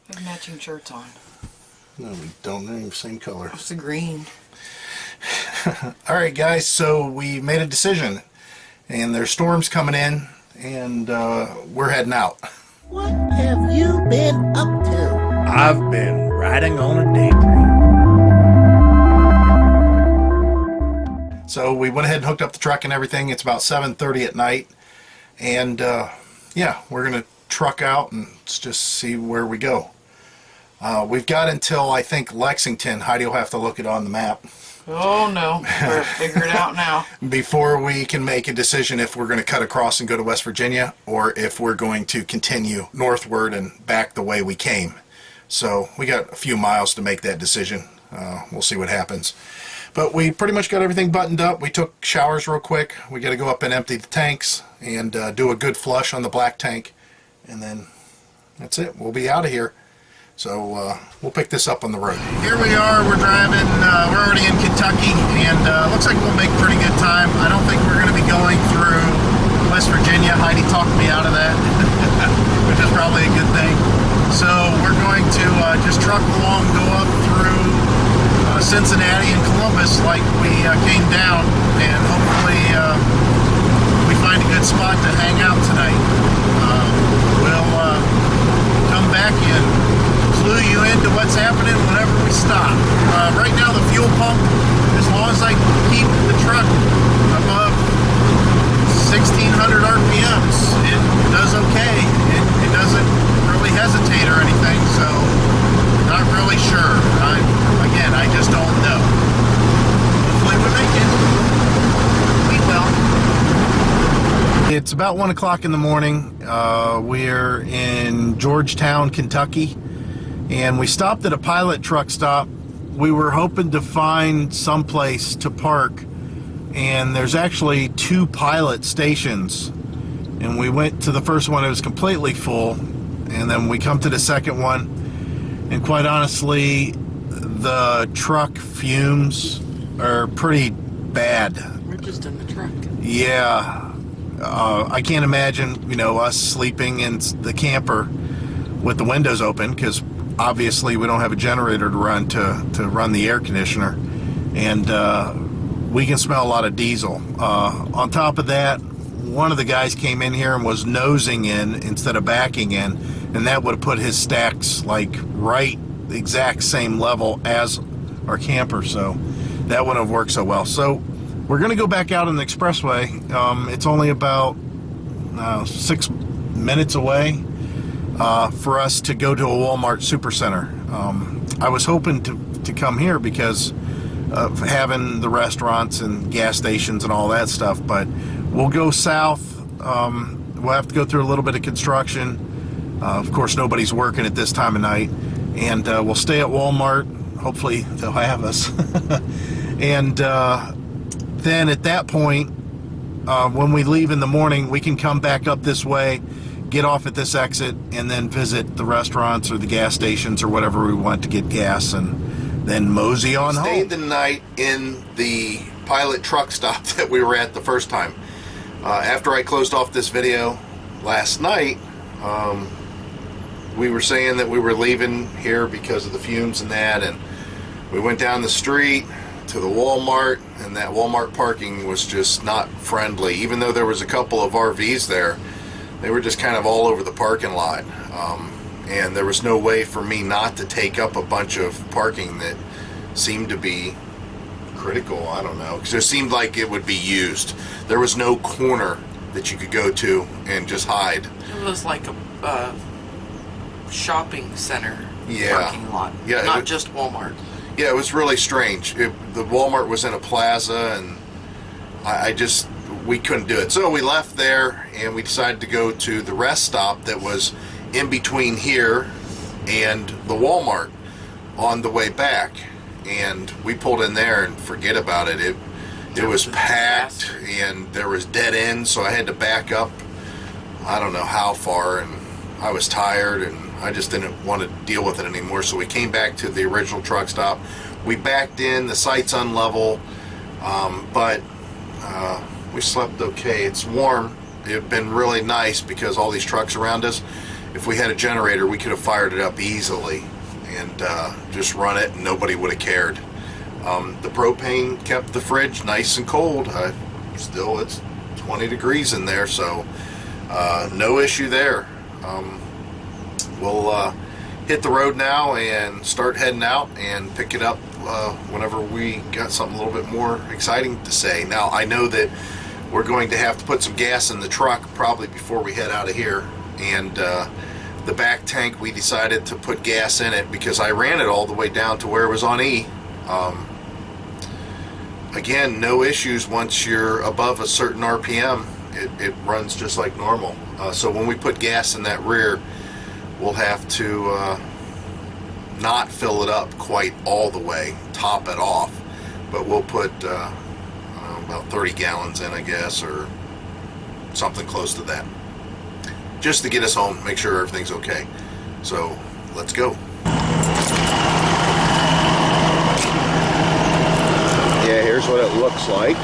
We have matching shirts on. No, we don't. They're the same color. It's the green. Alright guys, so we made a decision. And there's storms coming in. And we're heading out. What have you been up to? I've been riding on a daydream. So we went ahead and hooked up the truck and everything. It's about 7:30 at night. And yeah, we're going to truck out and just see where we go. We've got until, I think, Lexington. Heidi will have to look it on the map. Oh no, we're figuring it out now. Before we can make a decision if we're going to cut across and go to West Virginia or if we're going to continue northward and back the way we came. So we got a few miles to make that decision. We'll see what happens. But we pretty much got everything buttoned up. We took showers real quick. We got to go up and empty the tanks and do a good flush on the black tank. And then that's it. We'll be out of here. So we'll pick this up on the road. Here we are. We're driving. We're already in Kentucky, and looks like we'll make pretty good time. I don't think we're going to be going through West Virginia. Heidi talked me out of that, which is probably a good thing. So we're going to just truck along, go up through Cincinnati and Columbus like we came down, and hopefully we find a good spot to hang out tonight. We'll come back and clue you into what's happening whenever we stop. Right now the fuel pump, as long as I keep the truck above 1600 RPMs, it does okay. It doesn't really hesitate or anything, so not really sure. Again, I just don't know. Hopefully we make it. We will. It's about 1 o'clock in the morning. We're in Georgetown, Kentucky. And we stopped at a pilot truck stop. We were hoping to find some place to park, and there's actually 2 pilot stations. And we went to the first one, it was completely full, and then we come to the second one, and quite honestly, the truck fumes are pretty bad. We're just in the truck. Yeah, I can't imagine, you know, us sleeping in the camper with the windows open, because obviously we don't have a generator to run to run the air conditioner, and we can smell a lot of diesel. On top of that, one of the guys came in here and was nosing in instead of backing in, and that would have put his stacks like right the exact same level as our camper, so that wouldn't have worked so well. So we're going to go back out on the expressway. It's only about 6 minutes away for us to go to a Walmart Supercenter. I was hoping to come here because of having the restaurants and gas stations and all that stuff, but we'll go south. We'll have to go through a little bit of construction. Of course, nobody's working at this time of night, and we'll stay at Walmart. Hopefully they'll have us. And then at that point, when we leave in the morning, we can come back up this way, get off at this exit, and then visit the restaurants or the gas stations or whatever we want to get gas, and then mosey on home. Stayed the night in the pilot truck stop that we were at the first time. After I closed off this video last night, we were saying that we were leaving here because of the fumes and that, and we went down the street to the Walmart, and that Walmart parking was just not friendly. Even though there was a couple of RVs there, they were just kind of all over the parking lot, and there was no way for me not to take up a bunch of parking that seemed to be critical. I don't know, because it seemed like it would be used. There was no corner that you could go to and just hide. It was like a shopping center parking lot, yeah, not just Walmart. Yeah, it was really strange. The Walmart was in a plaza, and we couldn't do it. So we left there, and we decided to go to the rest stop that was in between here and the Walmart on the way back. And we pulled in there, and forget about it. It was packed, and there was dead ends, so I had to back up I don't know how far, and I was tired, and I just didn't want to deal with it anymore. So we came back to the original truck stop. We backed in, the site's unlevel, but we slept okay. It's warm. It had been really nice because all these trucks around us. if we had a generator, we could have fired it up easily and just run it and nobody would have cared. The propane kept the fridge nice and cold. Still, it's 20 degrees in there, so no issue there. We'll hit the road now and start heading out and pick it up whenever we got something a little bit more exciting to say. Now, I know that we're going to have to put some gas in the truck probably before we head out of here, and the back tank, we decided to put gas in it because I ran it all the way down to where it was on E. Again, no issues once you're above a certain RPM. It runs just like normal. So when we put gas in that rear, we'll have to not fill it up quite all the way, top it off, but we'll put about 30 gallons in, I guess, or something close to that, just to get us home, make sure everything's okay. So let's go. Yeah, here's what it looks like.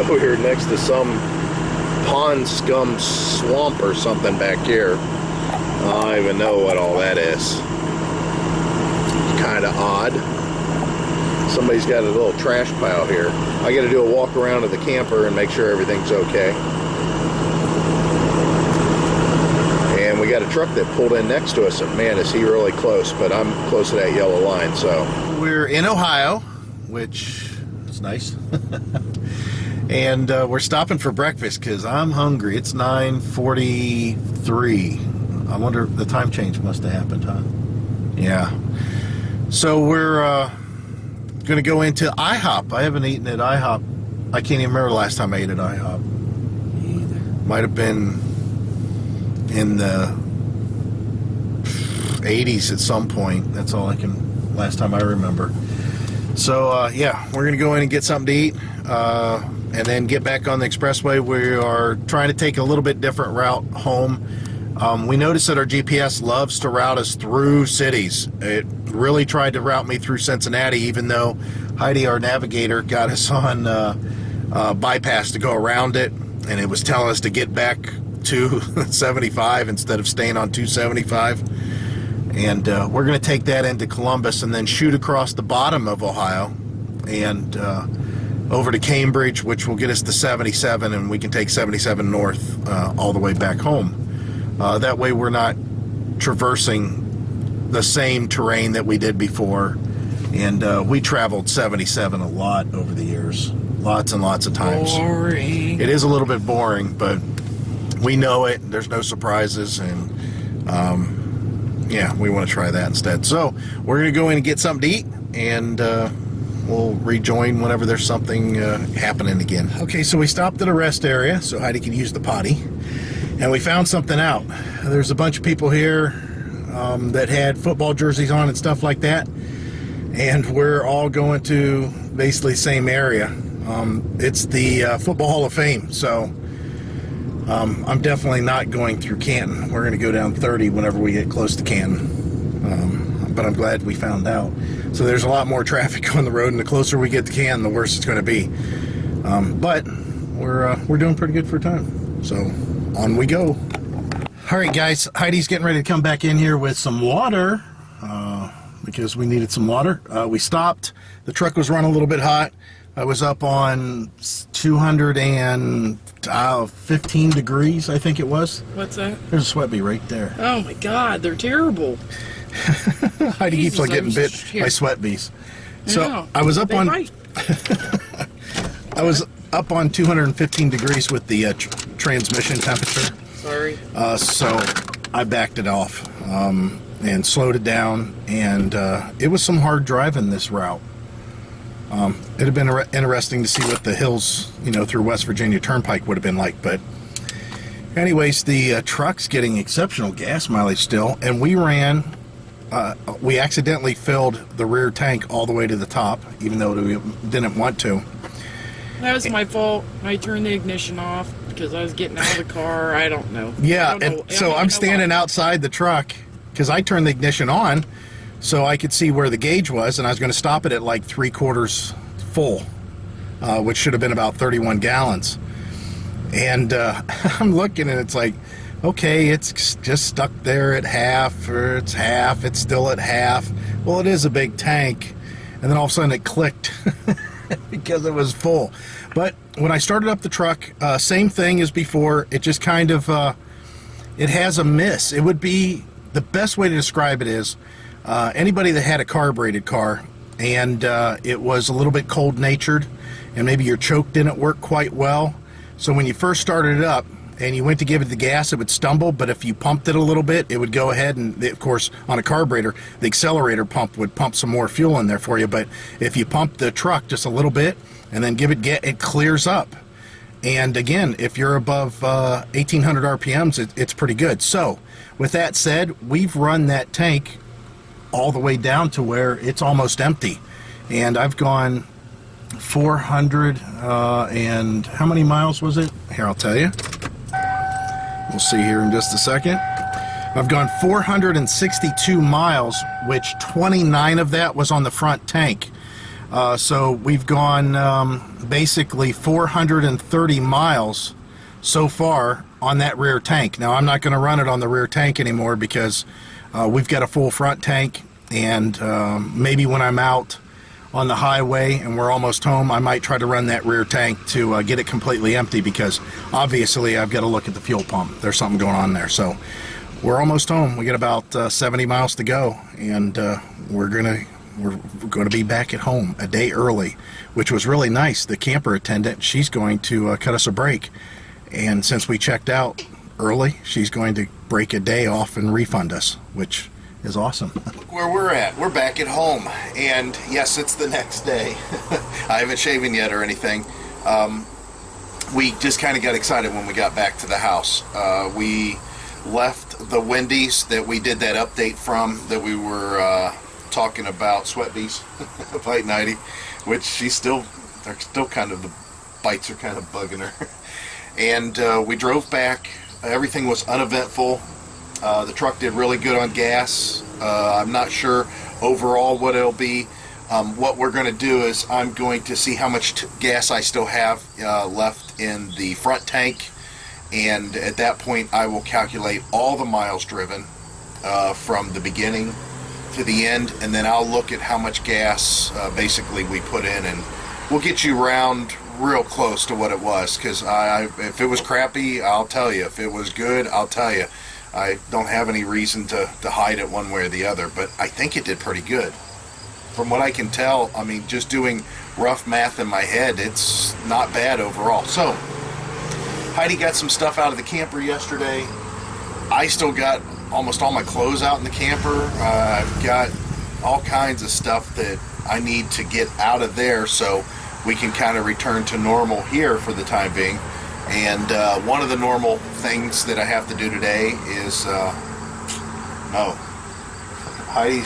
We're next to some pond scum swamp or something back here. I don't even know what all that is. Kind of odd. Somebody's got a little trash pile here. I got to do a walk around to the camper and make sure everything's okay. And we got a truck that pulled in next to us, and man, is he really close, but I'm close to that yellow line, so. We're in Ohio, which is nice. And we're stopping for breakfast because I'm hungry. It's 9:43. I wonder if the time change must have happened, huh? Yeah. So we're going to go into IHOP. I haven't eaten at IHOP. I can't even remember the last time I ate at IHOP. Me either. Might have been in the 80s at some point. That's all I can, last time I remember. So, yeah, we're going to go in and get something to eat. And then get back on the expressway. We are trying to take a little bit different route home. We noticed that our GPS loves to route us through cities. It really tried to route me through Cincinnati, even though Heidi, our navigator, got us on bypass to go around it, and it was telling us to get back to 75 instead of staying on 275. And we're going to take that into Columbus and then shoot across the bottom of Ohio and over to Cambridge, which will get us to 77, and we can take 77 north all the way back home. That way we're not traversing the same terrain that we did before. And we traveled 77 a lot over the years. Lots and lots of times. Boring. It is a little bit boring, but we know it. There's no surprises, and yeah, we want to try that instead. So we're going to go in and get something to eat, and we'll rejoin whenever there's something happening again. Okay, so we stopped at a rest area so Heidi can use the potty, and we found something out. There's a bunch of people here that had football jerseys on and stuff like that, and we're all going to basically the same area. It's the Football Hall of Fame, so I'm definitely not going through Canton. We're going to go down 30 whenever we get close to Canton, but I'm glad we found out. So there's a lot more traffic on the road, and the closer we get to Canton, the worse it's going to be. But we're doing pretty good for time. So on we go. All right, guys. Heidi's getting ready to come back in here with some water because we needed some water. We stopped. The truck was running a little bit hot. I was up on 215 degrees, I think it was. What's that? There's a sweat bee right there. Oh my God, they're terrible. Heidi keeps on getting bit by sweat bees. So I was up on I was up on 215 degrees with the transmission temperature. Sorry. So I backed it off and slowed it down, and it was some hard driving this route. It'd have been interesting to see what the hills, you know, through West Virginia Turnpike would have been like. But anyways, the truck's getting exceptional gas mileage still, and we ran. We accidentally filled the rear tank all the way to the top, even though we didn't want to. That was my fault. I turned the ignition off because I was getting out of the car. I don't know. Yeah, and so I'm standing outside the truck because I turned the ignition on so I could see where the gauge was, and I was going to stop it at like 3/4 full, which should have been about 31 gallons. And I'm looking, and it's like okay, it's just stuck there at half, or it's half, it's still at half. Well, it is a big tank. And then all of a sudden it clicked because it was full. But when I started up the truck, same thing as before. It just kind of, it has a miss. It would be, the best way to describe it is, anybody that had a carbureted car and it was a little bit cold-natured and maybe your choke didn't work quite well. So when you first started it up and you went to give it the gas, it would stumble, but if you pumped it a little bit, it would go ahead and, of course, on a carburetor, the accelerator pump would pump some more fuel in there for you. But if you pump the truck just a little bit and then give it it clears up. And again, if you're above 1800 RPMs, it's pretty good. So with that said, we've run that tank all the way down to where it's almost empty. And I've gone 400 and how many miles was it? Here, I'll tell you. We'll see here in just a second. I've gone 462 miles, which 29 of that was on the front tank. So we've gone basically 430 miles so far on that rear tank. Now, I'm not going to run it on the rear tank anymore because we've got a full front tank, and maybe when I'm out on the highway and we're almost home, I might try to run that rear tank to get it completely empty, because obviously I've got to look at the fuel pump. There's something going on there. So we're almost home. We got about 70 miles to go, and we're going to be back at home a day early, which was really nice. The camper attendant, she's going to cut us a break, and since we checked out early, she's going to break a day off and refund us, which is awesome. Look where we're at. We're back at home, and yes, it's the next day. I haven't shaven yet or anything. We just kind of got excited when we got back to the house. We left the Wendy's that we did that update from, that we were talking about, Sweat Bees, Fight 90, which they're still kind of, the bites are kind of bugging her. And we drove back. Everything was uneventful. The truck did really good on gas. I'm not sure overall what it'll be. What we're going to do is I'm going to see how much gas I still have left in the front tank, and at that point I will calculate all the miles driven from the beginning to the end, and then I'll look at how much gas basically we put in, and we'll get you round real close to what it was, because if it was crappy, I'll tell you. If it was good, I'll tell you. I don't have any reason to hide it one way or the other, but I think it did pretty good. From what I can tell, I mean, just doing rough math in my head, it's not bad overall. So, Heidi got some stuff out of the camper yesterday. I still got almost all my clothes out in the camper. I've got all kinds of stuff that I need to get out of there so we can kind of return to normal here for the time being. And one of the normal things that I have to do today is,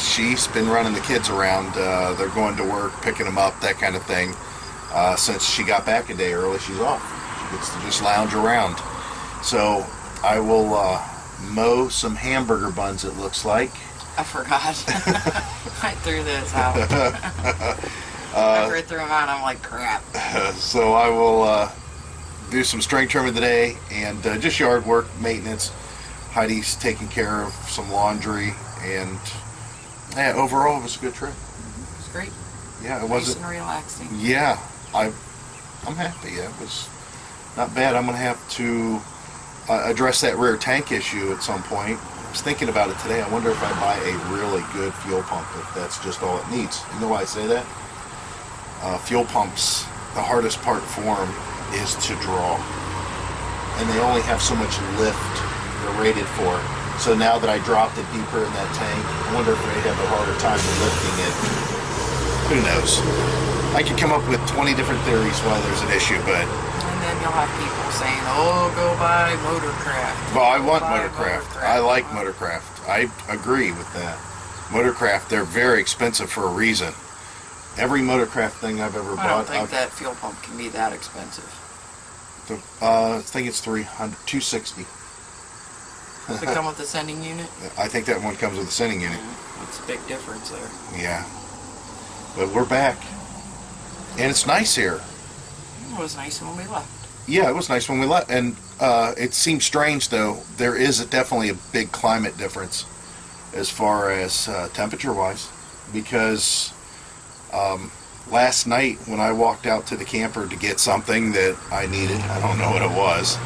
she's been running the kids around. They're going to work, picking them up, that kind of thing. Since she got back a day early, she's off. She gets to just lounge around. So I will mow some hamburger buns, it looks like. I forgot. I threw this out. After I threw them out, I'm like, crap. So I will do some string trimming today, and just yard work, maintenance. Heidi's taking care of some laundry, and yeah, overall it was a good trip. It was great. Yeah, it nice wasn't and relaxing. Yeah, I'm happy. Yeah, it was not bad. I'm gonna have to address that rear tank issue at some point. I was thinking about it today. I wonder if I buy a really good fuel pump, if that's just all it needs. You know why I say that? Fuel pumps, the hardest part for them is to draw, and they only have so much lift they're rated for. So now that I dropped it deeper in that tank, I wonder if they have a harder time lifting it. Who knows? I could come up with 20 different theories why there's an issue, but... And then you'll have people saying, oh, go buy Motorcraft. Well, I want Motorcraft. I like Motorcraft. I agree with that. Motorcraft, they're very expensive for a reason. Every Motorcraft thing I've ever bought... I don't think that fuel pump can be that expensive. I think it's $260. Does it come with the sending unit? I think that one comes with a sending unit. That's a big difference there. Yeah. But we're back. And it's nice here. It was nice when we left. Yeah, it was nice when we left. And It seems strange though. There is definitely a big climate difference as far as temperature-wise, because last night when I walked out to the camper to get something that I needed, I don't know what it was,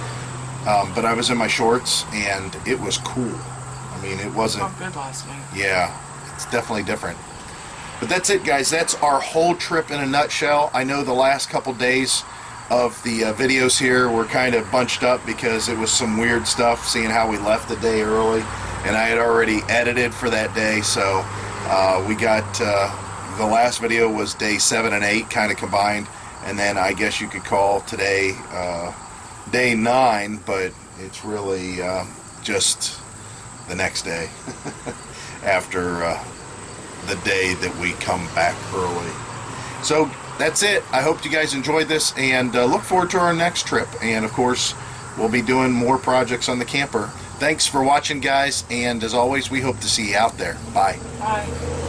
but I was in my shorts and it was cool. I mean, it wasn't. Felt good last night. Yeah, it's definitely different. But that's it, guys. That's our whole trip in a nutshell. I know the last couple days of the videos here were kind of bunched up because it was some weird stuff, seeing how we left the day early, and I had already edited for that day, so we got the last video was day 7 and 8 kind of combined, and then I guess you could call today day 9, but it's really just the next day after the day that we come back early. So that's it. I hope you guys enjoyed this, and look forward to our next trip. And of course, we'll be doing more projects on the camper. Thanks for watching, guys, and as always, we hope to see you out there. Bye. Bye.